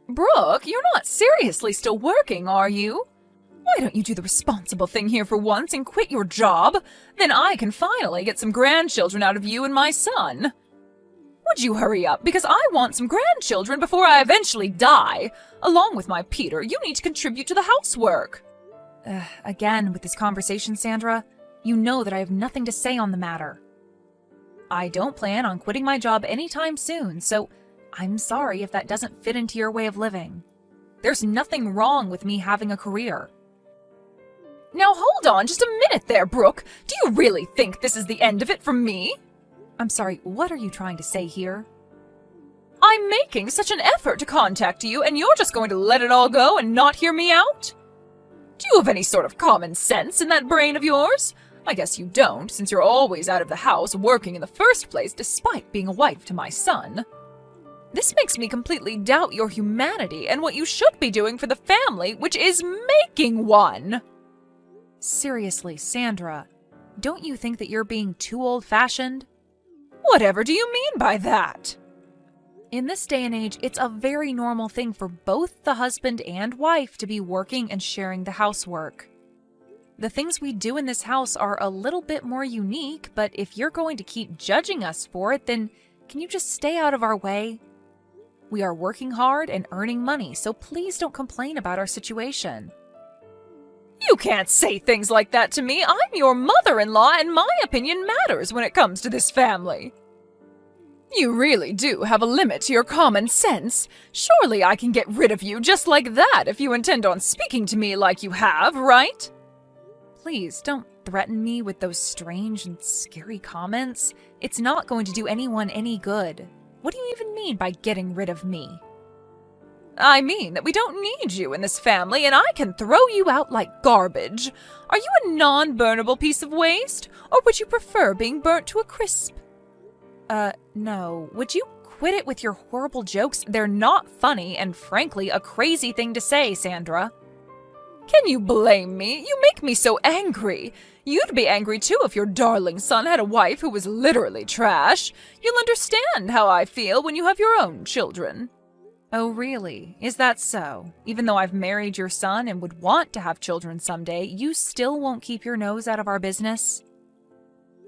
Brooke, you're not seriously still working, are you? Why don't you do the responsible thing here for once and quit your job? Then I can finally get some grandchildren out of you and my son. Would you hurry up, because I want some grandchildren before I eventually die. Along with my Peter, you need to contribute to the housework. Again, with this conversation, Sandra, you know that I have nothing to say on the matter. I don't plan on quitting my job anytime soon, so I'm sorry if that doesn't fit into your way of living. There's nothing wrong with me having a career. Now hold on just a minute there, Brooke. Do you really think this is the end of it for me? I'm sorry, what are you trying to say here? I'm making such an effort to contact you, and you're just going to let it all go and not hear me out? Do you have any sort of common sense in that brain of yours? I guess you don't, since you're always out of the house working in the first place despite being a wife to my son. This makes me completely doubt your humanity and what you should be doing for the family, which is making one. Seriously, Sandra, don't you think that you're being too old-fashioned? Whatever do you mean by that? In this day and age, it's a very normal thing for both the husband and wife to be working and sharing the housework. The things we do in this house are a little bit more unique, but if you're going to keep judging us for it, then can you just stay out of our way? We are working hard and earning money, so please don't complain about our situation. You can't say things like that to me. I'm your mother-in-law, and my opinion matters when it comes to this family. You really do have a limit to your common sense. Surely I can get rid of you just like that if you intend on speaking to me like you have, right? Please don't threaten me with those strange and scary comments. It's not going to do anyone any good. What do you even mean by getting rid of me? I mean that we don't need you in this family, and I can throw you out like garbage. Are you a non-burnable piece of waste, or would you prefer being burnt to a crisp? No. Would you quit it with your horrible jokes? They're not funny, and frankly, a crazy thing to say, Sandra. Can you blame me? You make me so angry. You'd be angry too if your darling son had a wife who was literally trash. You'll understand how I feel when you have your own children. Oh, really? Is that so? Even though I've married your son and would want to have children someday, you still won't keep your nose out of our business?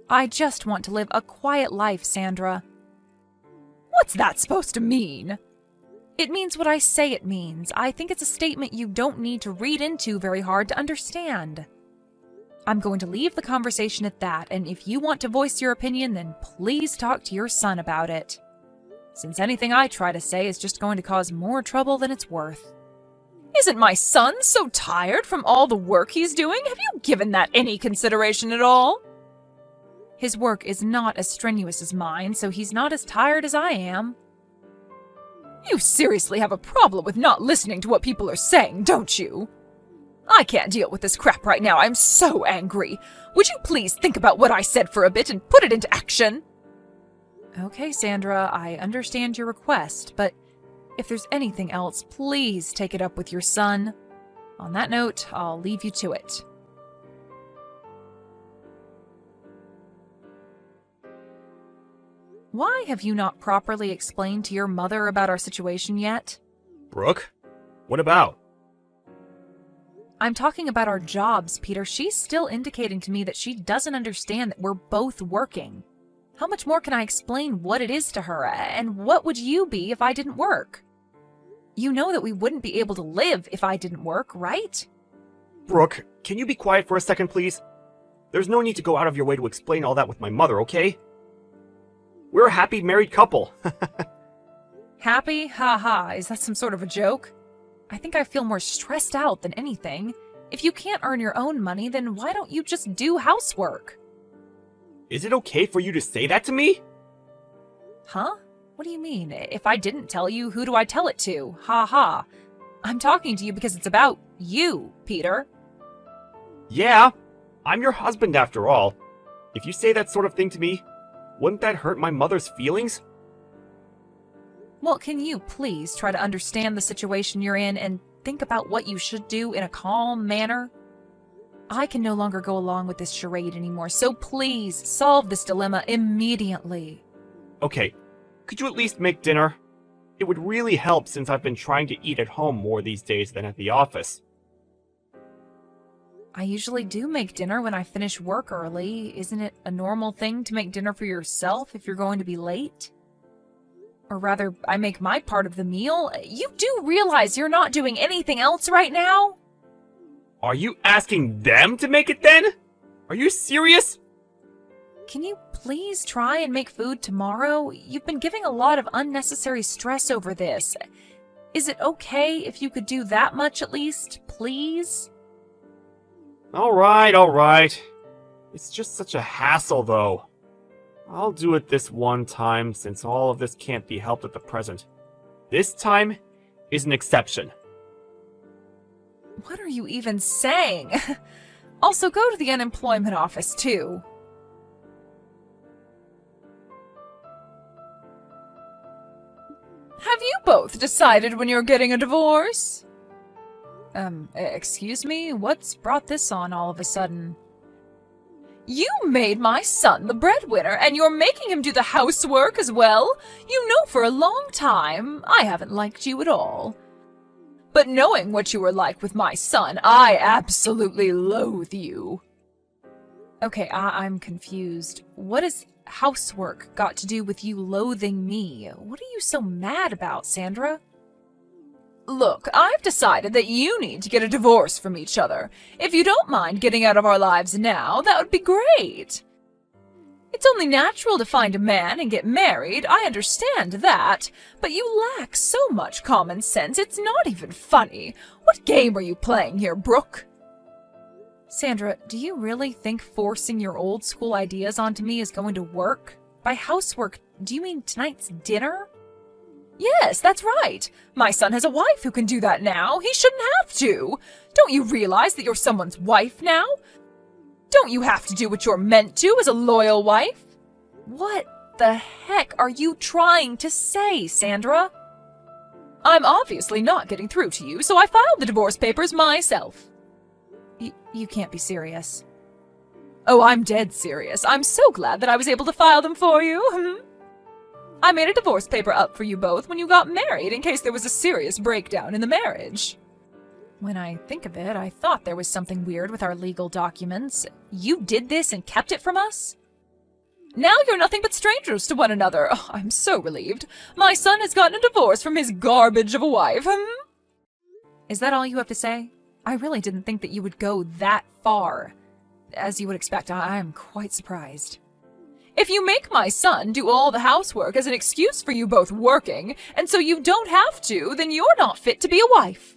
I just want to live a quiet life, Sandra. What's that supposed to mean? It means what I say it means. I think it's a statement you don't need to read into very hard to understand. I'm going to leave the conversation at that, and if you want to voice your opinion, then please talk to your son about it. Since anything I try to say is just going to cause more trouble than it's worth. Isn't my son so tired from all the work he's doing? Have you given that any consideration at all? His work is not as strenuous as mine, so he's not as tired as I am. You seriously have a problem with not listening to what people are saying, don't you? I can't deal with this crap right now. I'm so angry. Would you please think about what I said for a bit and put it into action? Okay, Sandra, I understand your request, but if there's anything else, please take it up with your son. On that note, I'll leave you to it. Why have you not properly explained to your mother about our situation yet? Brooke? What about? I'm talking about our jobs, Peter. She's still indicating to me that she doesn't understand that we're both working. How much more can I explain what it is to her, and what would you be if I didn't work? You know that we wouldn't be able to live if I didn't work, right? Brooke, can you be quiet for a second, please? There's no need to go out of your way to explain all that with my mother, okay? We're a happy married couple. Happy? Ha ha. Is that some sort of a joke? I think I feel more stressed out than anything. If you can't earn your own money, then why don't you just do housework? Is it okay for you to say that to me? Huh? What do you mean? If I didn't tell you, who do I tell it to? Ha ha. I'm talking to you because it's about you, Peter. Yeah, I'm your husband after all. If you say that sort of thing to me, wouldn't that hurt my mother's feelings? Well, can you please try to understand the situation you're in and think about what you should do in a calm manner? I can no longer go along with this charade anymore, so please solve this dilemma immediately. Okay, could you at least make dinner? It would really help since I've been trying to eat at home more these days than at the office. I usually do make dinner when I finish work early. Isn't it a normal thing to make dinner for yourself if you're going to be late? Or rather, I make my part of the meal. You do realize you're not doing anything else right now? Are you asking them to make it then? Are you serious? Can you please try and make food tomorrow? You've been giving a lot of unnecessary stress over this. Is it okay if you could do that much at least, please? Alright. It's just such a hassle, though. I'll do it this one time, since all of this can't be helped at the present. This time is an exception. What are you even saying? Also, go to the unemployment office, too. Have you both decided when you're getting a divorce? Excuse me? What's brought this on all of a sudden? You made my son the breadwinner, and you're making him do the housework as well? You know for a long time I haven't liked you at all. But knowing what you were like with my son, I absolutely loathe you. Okay, I'm confused. What has housework got to do with you loathing me? What are you so mad about, Sandra? Look, I've decided that you need to get a divorce from each other. If you don't mind getting out of our lives now, that would be great. It's only natural to find a man and get married, I understand that, but you lack so much common sense, it's not even funny. What game are you playing here, Brooke? Sandra, do you really think forcing your old school ideas onto me is going to work? By housework, do you mean tonight's dinner? Yes, that's right. My son has a wife who can do that now. He shouldn't have to. Don't you realize that you're someone's wife now? Don't you have to do what you're meant to as a loyal wife? What the heck are you trying to say, Sandra? I'm obviously not getting through to you, so I filed the divorce papers myself. You can't be serious. Oh, I'm dead serious. I'm so glad that I was able to file them for you. I made a divorce paper up for you both when you got married in case there was a serious breakdown in the marriage. When I think of it, I thought there was something weird with our legal documents. You did this and kept it from us? Now you're nothing but strangers to one another. Oh, I'm so relieved. My son has gotten a divorce from his garbage of a wife. Is that all you have to say? I really didn't think that you would go that far. As you would expect, I'm quite surprised. If you make my son do all the housework as an excuse for you both working, and so you don't have to, then you're not fit to be a wife.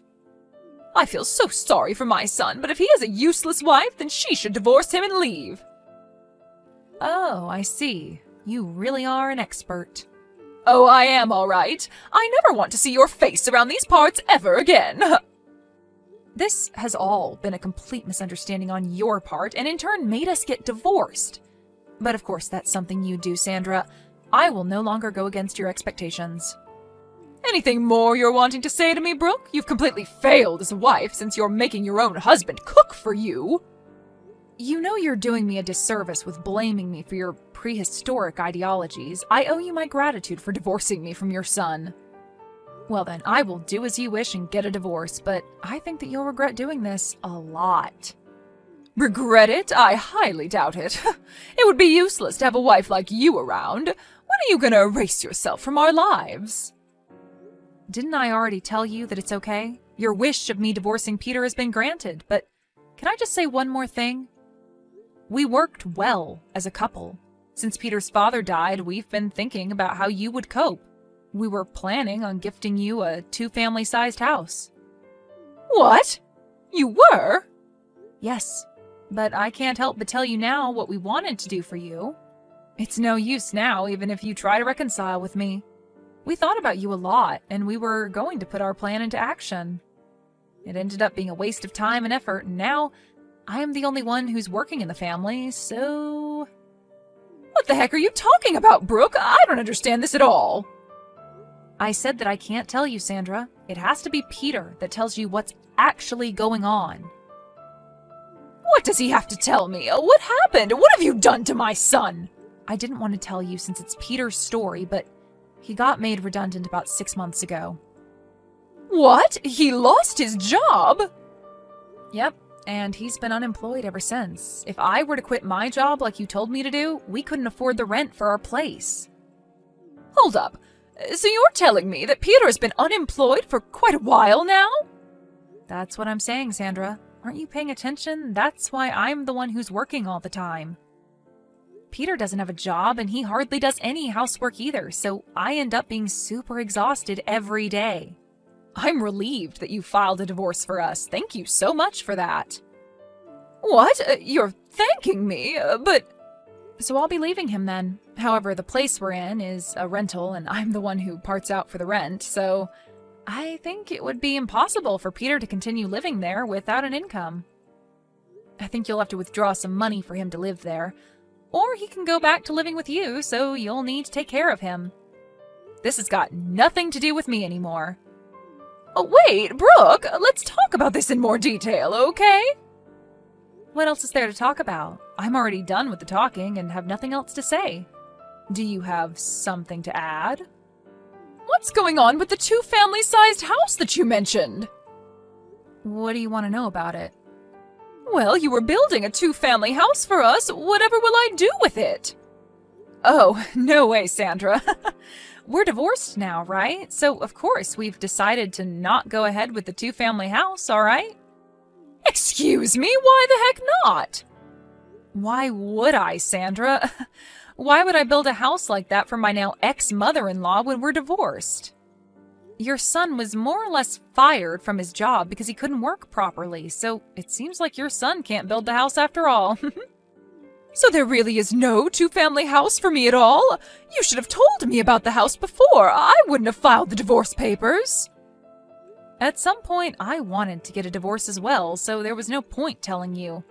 I feel so sorry for my son, but if he has a useless wife, then she should divorce him and leave. Oh, I see. You really are an expert. Oh, I am all right. I never want to see your face around these parts ever again. This has all been a complete misunderstanding on your part, and in turn made us get divorced. But of course, that's something you do, Sandra. I will no longer go against your expectations. Anything more you're wanting to say to me, Brooke? You've completely failed as a wife since you're making your own husband cook for you. You know you're doing me a disservice with blaming me for your prehistoric ideologies. I owe you my gratitude for divorcing me from your son. Well then, I will do as you wish and get a divorce, but I think that you'll regret doing this a lot. Regret it? I highly doubt it. It would be useless to have a wife like you around. When are you gonna erase yourself from our lives? Didn't I already tell you that it's okay? Your wish of me divorcing Peter has been granted, but can I just say one more thing? We worked well as a couple. Since Peter's father died, we've been thinking about how you would cope. We were planning on gifting you a 2-family-sized house. What? You were? Yes. But I can't help but tell you now what we wanted to do for you. It's no use now, even if you try to reconcile with me. We thought about you a lot, and we were going to put our plan into action. It ended up being a waste of time and effort, and now I am the only one who's working in the family, so... What the heck are you talking about, Brooke? I don't understand this at all. I said that I can't tell you, Sandra. It has to be Peter that tells you what's actually going on. What does he have to tell me? What happened? What have you done to my son? I didn't want to tell you since it's Peter's story, but He got made redundant about 6 months ago. What? He lost his job? Yep, and he's been unemployed ever since. If I were to quit my job like you told me to do, we couldn't afford the rent for our place. Hold up. So you're telling me that Peter has been unemployed for quite a while now? That's what I'm saying, Sandra. Aren't you paying attention? That's why I'm the one who's working all the time. Peter doesn't have a job, and he hardly does any housework either, so I end up being super exhausted every day. I'm relieved that you filed a divorce for us. Thank you so much for that. What? You're thanking me? But... So I'll be leaving him then. However, the place we're in is a rental, and I'm the one who parts out for the rent, so I think it would be impossible for Peter to continue living there without an income. I think you'll have to withdraw some money for him to live there, or he can go back to living with you, so you'll need to take care of him. This has got nothing to do with me anymore. Oh, wait, Brooke, let's talk about this in more detail, okay? What else is there to talk about? I'm already done with the talking and have nothing else to say. Do you have something to add? What's going on with the 2-family-sized house that you mentioned? What do you want to know about it? Well, you were building a 2-family house for us. Whatever will I do with it? Oh, no way, Sandra. We're divorced now, right? So, of course, we've decided to not go ahead with the 2-family house, all right? Excuse me? Why the heck not? Why would I, Sandra? Why would I build a house like that for my now ex-mother-in-law when we're divorced? Your son was more or less fired from his job because he couldn't work properly, so it seems like your son can't build the house after all. So there really is no 2-family house for me at all? You should have told me about the house before. I wouldn't have filed the divorce papers. At some point, I wanted to get a divorce as well, so there was no point telling you.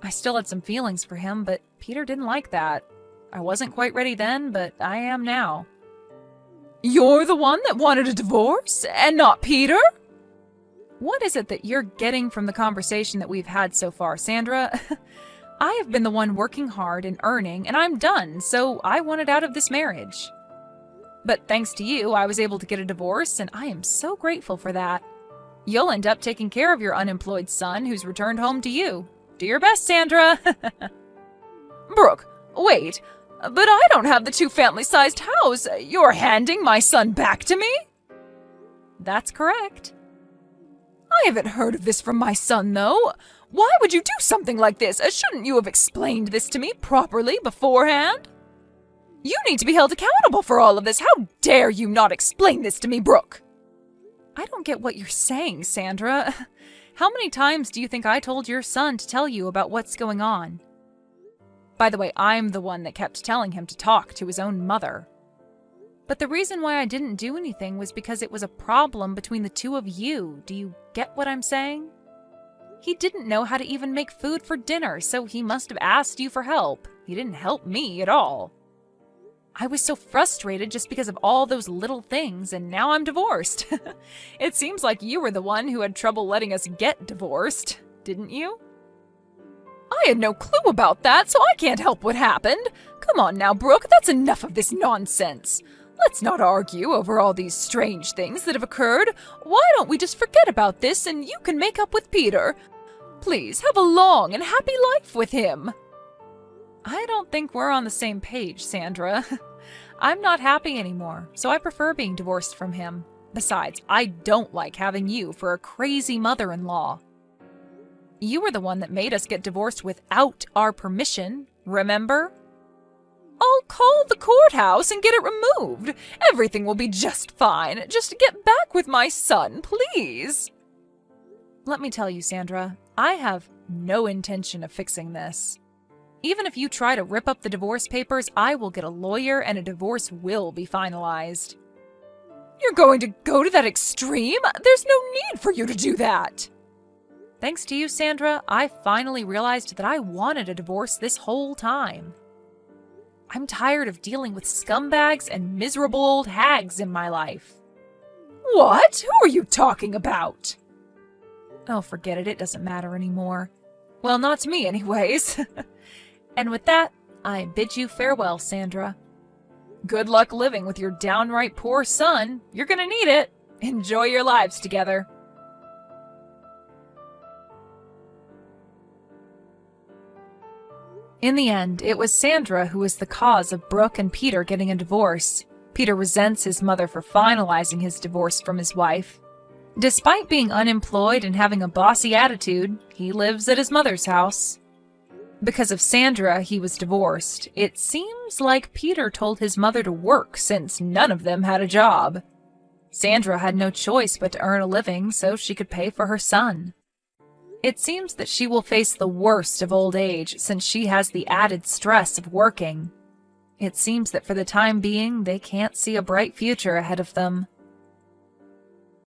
I still had some feelings for him, but Peter didn't like that. I wasn't quite ready then, but I am now. You're the one that wanted a divorce, and not Peter? What is it that you're getting from the conversation that we've had so far, Sandra? I have been the one working hard and earning, and I'm done, so I wanted out of this marriage. But thanks to you, I was able to get a divorce, and I am so grateful for that. You'll end up taking care of your unemployed son who's returned home to you. Do your best, Sandra. Brooke, wait, but I don't have the 2-family-sized house. You're handing my son back to me? That's correct. I haven't heard of this from my son, though. Why would you do something like this? Shouldn't you have explained this to me properly beforehand? You need to be held accountable for all of this. How dare you not explain this to me, Brooke? I don't get what you're saying, Sandra. How many times do you think I told your son to tell you about what's going on? By the way, I'm the one that kept telling him to talk to his own mother. But the reason why I didn't do anything was because it was a problem between the two of you. Do you get what I'm saying? He didn't know how to even make food for dinner, so he must have asked you for help. He didn't help me at all. I was so frustrated just because of all those little things, and now I'm divorced. It seems like you were the one who had trouble letting us get divorced, didn't you? I had no clue about that, so I can't help what happened. Come on now, Brooke, that's enough of this nonsense. Let's not argue over all these strange things that have occurred. Why don't we just forget about this and you can make up with Peter? Please, have a long and happy life with him. I don't think we're on the same page, Sandra. I'm not happy anymore, so I prefer being divorced from him. Besides, I don't like having you for a crazy mother-in-law. You were the one that made us get divorced without our permission, remember? I'll call the courthouse and get it removed. Everything will be just fine. Just get back with my son, please. Let me tell you, Sandra, I have no intention of fixing this. Even if you try to rip up the divorce papers, I will get a lawyer and a divorce will be finalized. You're going to go to that extreme? There's no need for you to do that. Thanks to you, Sandra, I finally realized that I wanted a divorce this whole time. I'm tired of dealing with scumbags and miserable old hags in my life. What? Who are you talking about? Oh, forget it. It doesn't matter anymore. Well, not to me anyways. And with that, I bid you farewell, Sandra. Good luck living with your downright poor son. You're gonna need it. Enjoy your lives together. In the end, it was Sandra who was the cause of Brooke and Peter getting a divorce. Peter resents his mother for finalizing his divorce from his wife. Despite being unemployed and having a bossy attitude, he lives at his mother's house. Because of Sandra, he was divorced. It seems like Peter told his mother to work since none of them had a job. Sandra had no choice but to earn a living so she could pay for her son. It seems that she will face the worst of old age since she has the added stress of working. It seems that for the time being, they can't see a bright future ahead of them.